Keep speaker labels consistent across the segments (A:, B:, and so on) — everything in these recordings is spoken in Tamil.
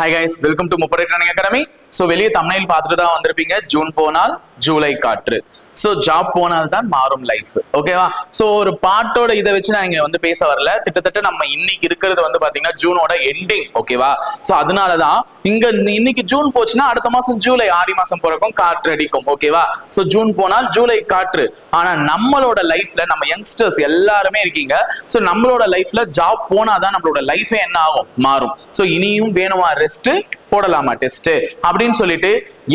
A: Hi guys, welcome to Mupare Training Academy. So வெளிய thumbnail பார்த்துட்டு தான் வந்திருப்பீங்க. ஜூன் போனால் ஜூலை காற்று. ஸோ ஜாப் போனால் தான் மாறும் லைஃப். ஓகேவா? ஸோ ஒரு பாட்டோட இதை வச்சு நான் இங்க வந்து பேச வரல. கிட்டத்தட்ட நம்ம இன்னைக்கு இருக்கிறது வந்து பாத்தீங்கன்னா ஜூனோட எண்டிங். ஓகேவா? ஸோ அதனாலதான் இங்க இன்னைக்கு ஜூன் போச்சுன்னா அடுத்த மாசம் ஜூலை ஆடி மாசம் பிறக்கும் காற்று அடிக்கும். ஓகேவா? ஸோ ஜூன் போனால் ஜூலை காற்று. ஆனா நம்மளோட லைஃப்ல நம்ம யங்ஸ்டர்ஸ் எல்லாருமே இருக்கீங்க. ஸோ நம்மளோட லைஃப்ல ஜாப் போனாதான் நம்மளோட லைஃபே என்ன ஆகும், மாறும். ஸோ இனியும் வேணுமா ரெஸ்ட், போடலாமா டெஸ்ட் அப்படின்னு சொல்லிட்டு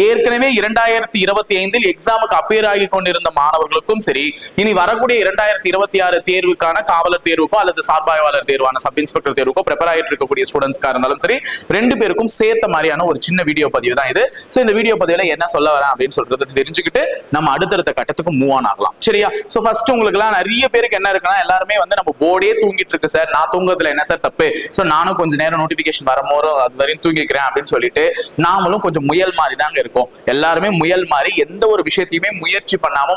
A: ஏற்கனவே 2025 எக்ஸாமுக்கு அப்பியர் ஆகி கொண்டிருந்த மாணவர்களுக்கும் சரி, இனி வரக்கூடிய 2026 தேர்வுக்கான காவலர் தேர்வுக்கோ அல்லது சார்பாய்வாளர் தேர்வான சப் இன்ஸ்பெக்டர் தேர்வுக்கோ ப்ரிப்பேர் ஆகிட்டு இருக்கக்கூடிய ஸ்டூடெண்ட்ஸ்க்கா இருந்தாலும் சரி, ரெண்டு பேருக்கும் சேர்த்த மாதிரியான ஒரு சின்ன வீடியோ பதிவு தான் இது. ஸோ இந்த வீடியோ பதிவுல என்ன சொல்ல வரேன் அப்படின்னு சொல்றது தெரிஞ்சுக்கிட்டு நம்ம அடுத்தடுத்த கட்டத்துக்கு மூவ் ஆன் ஆகலாம். சரியா? ஸோ ஃபர்ஸ்ட் உங்களுக்கு எல்லாம் நிறைய பேருக்கு என்ன இருக்குன்னா, எல்லாருமே வந்து நம்ம போர்டே தூங்கிட்டு இருக்கு சார், நான் தூங்குறதுல என்ன சார் தப்பு, ஸோ நானும் கொஞ்ச நேரம் நோட்டிபிகேஷன் வரும்போது அது வரையும் தூங்கிக்கிறேன் அப்படின்னு சொல்லிட்டு நாமளும் கொஞ்சம் முயல் மாதிரி தாங்க இருக்கும். எல்லாருமே முயல் மாதிரி எந்த ஒரு விஷயத்தையுமே முயற்சி பண்ணாம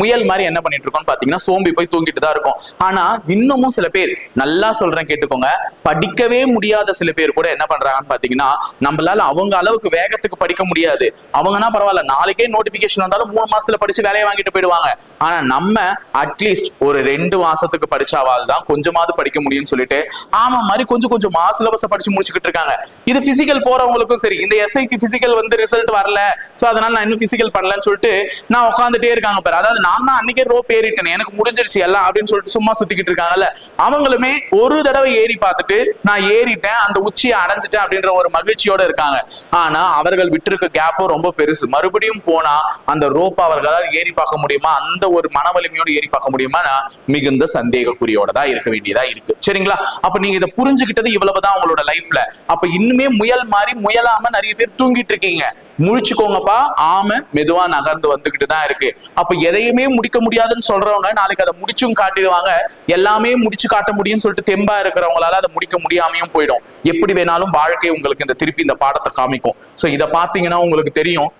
A: முயல் மாதிரி என்ன பண்ணிட்டு இருக்கோம் பாத்தீங்கன்னா, சோம்பி போய் தூங்கிட்டு தான் இருக்கும். ஆனா இன்னமும் சில பேர், நல்லா சொல்றேன் கேட்டுக்கோங்க, படிக்கவே முடியாத சில பேர் கூட என்ன பண்றாங்கன்னு பாத்தீங்கன்னா, நம்மளால அவங்க அளவுக்கு வேகத்துக்கு படிக்க முடியாது. அவங்கன்னா பரவாயில்ல, நாளைக்கே நோட்டிபிகேஷன் வந்தாலும் 3 மாசத்துல படிச்சு வேலையை வாங்கிட்டு போயிடுவாங்க. ஆனா நம்ம அட்லீஸ்ட் ஒரு 2 மாசத்துக்கு படிச்சாவால் தான் கொஞ்சமாவது படிக்க முடியும்னு சொல்லிட்டு ஆமா மாதிரி கொஞ்சமா சிலபஸை படிச்சு முடிச்சுக்கிட்டு இருக்காங்க. இது பிசிக்கல் போறவங்களுக்கும் சரி, இந்த எஸ்ஐக்கு பிசிக்கல் வந்து ரிசல்ட் வரல, சோ அதனால நான் இன்னும் பிசிக்கல் பண்ணலன்னு சொல்லிட்டு நான் உட்காந்துட்டே இருக்காங்க பாரு. அதாவது நான் தான் அன்னைக்கே ரோப் ஏறிட்டேன், எனக்கு முடிஞ்சிருச்சு எல்லாம் அப்படின்னு சொல்லிட்டு சும்மா சுத்திக்கிட்டு இருக்காங்கல்ல, அவங்களுமே ஒரு தடவை ஏறி பார்த்துட்டு நான் ஏறிட்டேன், அந்த உச்சியை அடைஞ்சிட்டேன் அப்படின்ற ஒரு மகிழ்ச்சியோட இருக்காங்க. ஆனா அவர்கள் விட்டுருக்க கேப்பும் ரொம்ப பெருசு. மறுபடியும் போனா அந்த ரோப் அவர்களால் ஏறி பார்க்க முடியுமா, அந்த ஒரு மன வலிமையோடு ஏறி பார்க்க முடியுமா, மிகுந்த சந்தேகக்குறியோட தான் இருக்க வேண்டியதா இருக்கு. சரிங்களா? அப்ப நீங்க இதை புரிஞ்சுக்கிட்டது இவ்வளவுதான் உங்களோட லைஃப்ல. அப்ப இன்னுமே முயல் மாதிரி முயலாம நிறைய பேர் தூங்கிட்டு இருக்கீங்க. முழிச்சுக்கோங்கப்பா, ஆமை மெதுவா நகர்ந்து வந்துகிட்டு தான் இருக்கு. அப்ப எதையுமே முடிக்க முடியாதுன்னு சொல்றவங்க நாளைக்கு அதை முடிச்சும் காட்டிடுவாங்க. எல்லாமே முடிச்சு காட்ட முடியும்னு சொல்லிட்டு தெம்பா இருக்கிறவங்களால அதை முடிக்க முடியாமையும் போயிடும். எப்படி வேணாலும் வாழ்க்கை உங்களுக்கு இந்த திருப்பி இந்த பாடத்தை காமிக்கும். சோ இதை பாத்தீங்கன்னா உங்களுக்கு தெரியும்,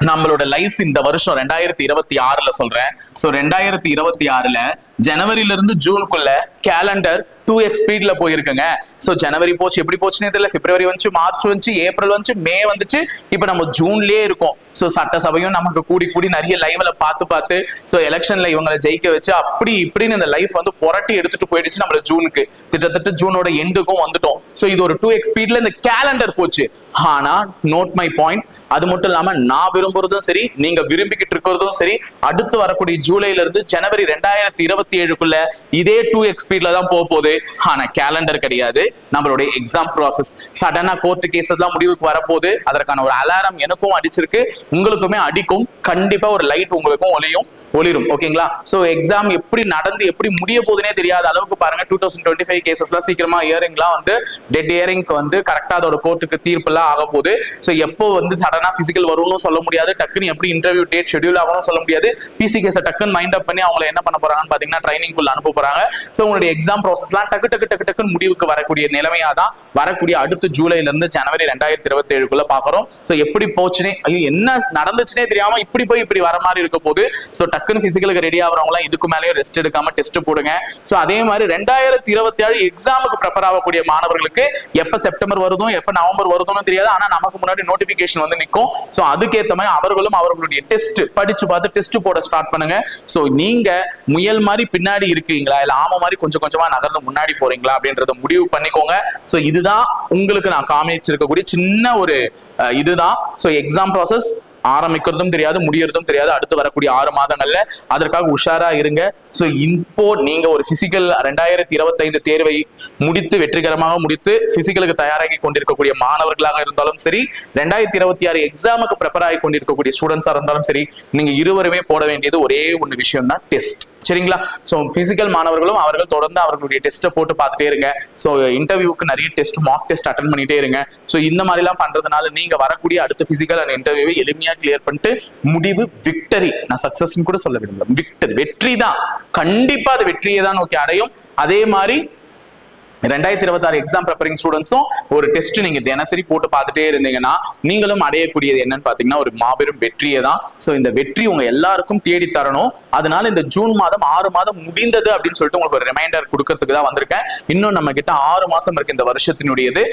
A: நம்மளோட லைஃப் இந்த வருஷம் 2026 சொல்றேன். சோ 2026 ஜனவரியில இருந்து ஜூனுக்குள்ள கேலண்டர் 2x ஸ்பீட்ல போயிருக்குங்க. சோ ஜனவரி போச்சு, எப்படி போச்சுன்னே தெரியல, பிப்ரவரி வந்துச்சு, மார்ச் வந்துச்சு, ஏப்ரல் வந்துச்சு, மே வந்துச்சு, இப்ப நம்ம ஜூன்லயே இருக்கோம். சோ சட்டசபையும் நமக்கு கூடி நிறைய லைவ்ல பார்த்து சோ எலெக்ஷன்ல இவங்களை ஜெயிக்க வச்சு அப்படி இப்படின்னு இந்த லைஃப் வந்து புரட்டி எடுத்துட்டு போயிடுச்சு நம்மள ஜூனுக்கு. கிட்டத்தட்ட ஜூனோட எண்டுக்கும் வந்துட்டோம். சோ இது ஒரு 2x ஸ்பீட்ல இந்த கேலண்டர் போச்சு. ஆனா நோட் மை பாயிண்ட், அது மட்டும் இல்லாம நான் விரும்புறதும் சரி, நீங்க விரும்பிக்கிட்டு இருக்கிறதும் சரி, அடுத்து வரக்கூடிய ஜூலைல இருந்து ஜனவரி 2027க்குள்ள இதே 2x ஸ்பீட்ல தான் போகுது. ஆனா கேலண்டர் கிடையாது, நம்மளுடைய எக்ஸாம் ப்ராசஸ். சடனா கோர்ட் கேஸ் எல்லாம் முடிவுக்கு வரப்போகுது. அதற்கான ஒரு அலாரம் எனக்கும் அடிச்சிருக்கு, உங்களுக்குமே அடிக்கும். கண்டிப்பா ஒரு லைட் உங்களுக்கும் ஒளிரும். ஓகேங்களா? சோ எக்ஸாம் எப்படி நடந்து எப்படி முடிய போகுதுன்னே தெரியாத அளவுக்கு பாருங்க. 2025 கேசஸ்லாம் சீக்கிரமா இயரிங்லாம் வந்து டெட் இயரிங்க்கு வந்து கரெக்டா அதோட கோர்ட்டுக்கு தீர்ப்புலாம் ஆக போகுது. சோ எப்போ வந்து சடனா பிசிக்கல் வரும்னு சொல்ல முடியாது, டக்குன்னு எப்படி இன்டர்வியூ டேட் ஷெட்யூல் ஆகணும் சொல்ல முடியாது. பிசி கேஸை டக்குன்னு மைண்ட் அப் பண்ணி அவங்களை என்ன பண்ண போறாங்கன்னு பாத்தீங்கன்னா ட்ரைனிங் குள்ள அனுப்ப போறாங்க. சோ உங்களுடைய எக்ஸாம் ப்ராசஸ்லாம் டக்கு முடிவுக்கு வரக்கூடிய நிலைமையா தான் வரக்கூடிய அடுத்த ஜூலைல இருந்து ஜனவரி 2027க்குள்ள பாக்குறோம். சோ எப்படி போச்சுனே, ஐயோ என்ன நடந்துச்சுனே தெரியாம இப்படி வர மாதிரி இருக்க போது. சோ டக்குன்னு பிசிக்கலுக்கு ரெடி ஆகுறவங்க இதுக்கு மேலேயும் ரெஸ்ட் எடுக்காம டெஸ்ட் போடுங்க. சோ அதே மாதிரி 2027 எக்ஸாமுக்கு ப்ரிப்பேர் ஆகக்கூடிய மாணவர்களுக்கு எப்ப செப்டம்பர் வருதோ எப்ப நவம்பர் வருதோன்னு தெரியாது. ஆனா நமக்கு முன்னாடி நோட்டிபிகேஷன் வந்து நிற்கும். சோ அதுக்கேற்ற மாதிரி அவர்களும் அவர்களுடைய டெஸ்ட் படிச்சு பார்த்து டெஸ்ட் போட ஸ்டார்ட் பண்ணுங்க. சோ நீங்க முயல் மாதிரி பின்னாடி இருக்கீங்களா, இல்ல ஆமை மாதிரி கொஞ்சமா நகர்ந்து முன்னாடி போறீங்களா அப்படின்றத முடிவு பண்ணிக்கோங்க. சோ இதுதான் உங்களுக்கு நான் காமிச்சிருக்கக்கூடிய சின்ன ஒரு இதுதான். சோ எக்ஸாம் ப்ராசஸ் ஆரம்பிக்கிறதும் தெரியாது, முடியறதும் தெரியாது அடுத்து வரக்கூடிய 6 மாதங்கள்ல. அதற்காக உஷாரா இருங்க. சோ இப்போ நீங்க ஒரு பிசிக்கல் 2025 தேர்வை முடித்து வெற்றிகரமாக முடித்து பிசிக்கலுக்கு தயாராகி கொண்டிருக்கக்கூடிய மாணவர்களாக இருந்தாலும் சரி, 2026 எக்ஸாமுக்கு ப்ரிப்பேர் ஆகி கொண்டிருக்கக்கூடிய ஸ்டூடெண்ட்ஸா இருந்தாலும் சரி, நீங்க இருவருமே போட வேண்டியது ஒரே ஒன்று விஷயம் தான், டெஸ்ட். சரிங்களா? சோ பிசிக்கல் மாணவர்களும் அவர்கள் தொடர்ந்து அவர்களுடைய டெஸ்ட்டை போட்டு பார்த்துட்டே இருங்க. சோ இன்டர்வியூக்கு நிறைய டெஸ்ட், மார்க் டெஸ்ட் அட்டெண்ட் பண்ணிட்டே இருங்க. சோ இந்த மாதிரி எல்லாம் பண்றதுனால நீங்க வரக்கூடிய அடுத்த பிசிக்கல் அண்ட் இன்டர்வியூவை எளிமையா கிளியர் பண்ணிட்டு முடிவு விக்டரி, நான் சக்சஸ் கூட சொல்ல விரும்பல, விக்டரி, வெற்றி தான். கண்டிப்பா அது வெற்றியை தான் நோக்கி அடையும். அதே மாதிரி 2026 எக்ஸாம் ப்ரிப்பரிங் ஸ்டூடெண்ட்ஸும் ஒரு டெஸ்ட் நீங்க தினசரி போட்டு பார்த்துட்டே இருந்தீங்கன்னா நீங்களும் அடையக்கூடியது என்னன்னு பாத்தீங்கன்னா ஒரு மாபெரும் வெற்றியை தான். சோ இந்த வெற்றி உங்க எல்லாருக்கும் தேடி தரணும். அதனால இந்த ஜூன் மாதம் 6 மாதம் முடிந்தது அப்படின்னு சொல்லிட்டு உங்களுக்கு ஒரு ரிமைண்டர் கொடுக்கறதுக்கு தான் வந்திருக்கேன். இன்னும் நம்ம கிட்ட 6 மாசம் இருக்கு இந்த வருஷத்தினுடையது.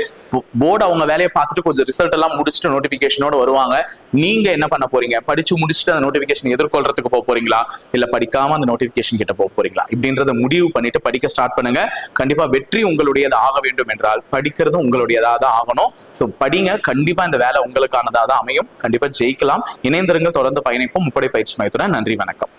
A: போர்டு அவங்க வேலையை பார்த்துட்டு கொஞ்சம் ரிசல்ட் எல்லாம் முடிச்சுட்டு நோட்டிபிகேஷனோட வருவாங்க. நீங்க என்ன பண்ண போறீங்க? படிச்சு முடிச்சுட்டு அந்த நோட்டிபிகேஷன் எதிர்கொள்றதுக்கு போறீங்களா, இல்ல படிக்காம அந்த நோட்டிபிகேஷன் கிட்ட போறீங்களா? இப்படின்றத முடிவு பண்ணிட்டு படிக்க ஸ்டார்ட் பண்ணுங்க. கண்டிப்பா வெற்றி உங்களுடையது ஆக வேண்டும் என்றால் படிக்கிறதும் உங்களுடையதா தான் ஆகணும். சோ படிங்க, கண்டிப்பா இந்த வேலை உங்களுக்கானதா தான் அமையும். கண்டிப்பா ஜெயிக்கலாம். இணைந்திருங்கள், தொடர்ந்து பயணிப்போம் முப்படை பயிற்சி மையத்துடன். நன்றி, வணக்கம்.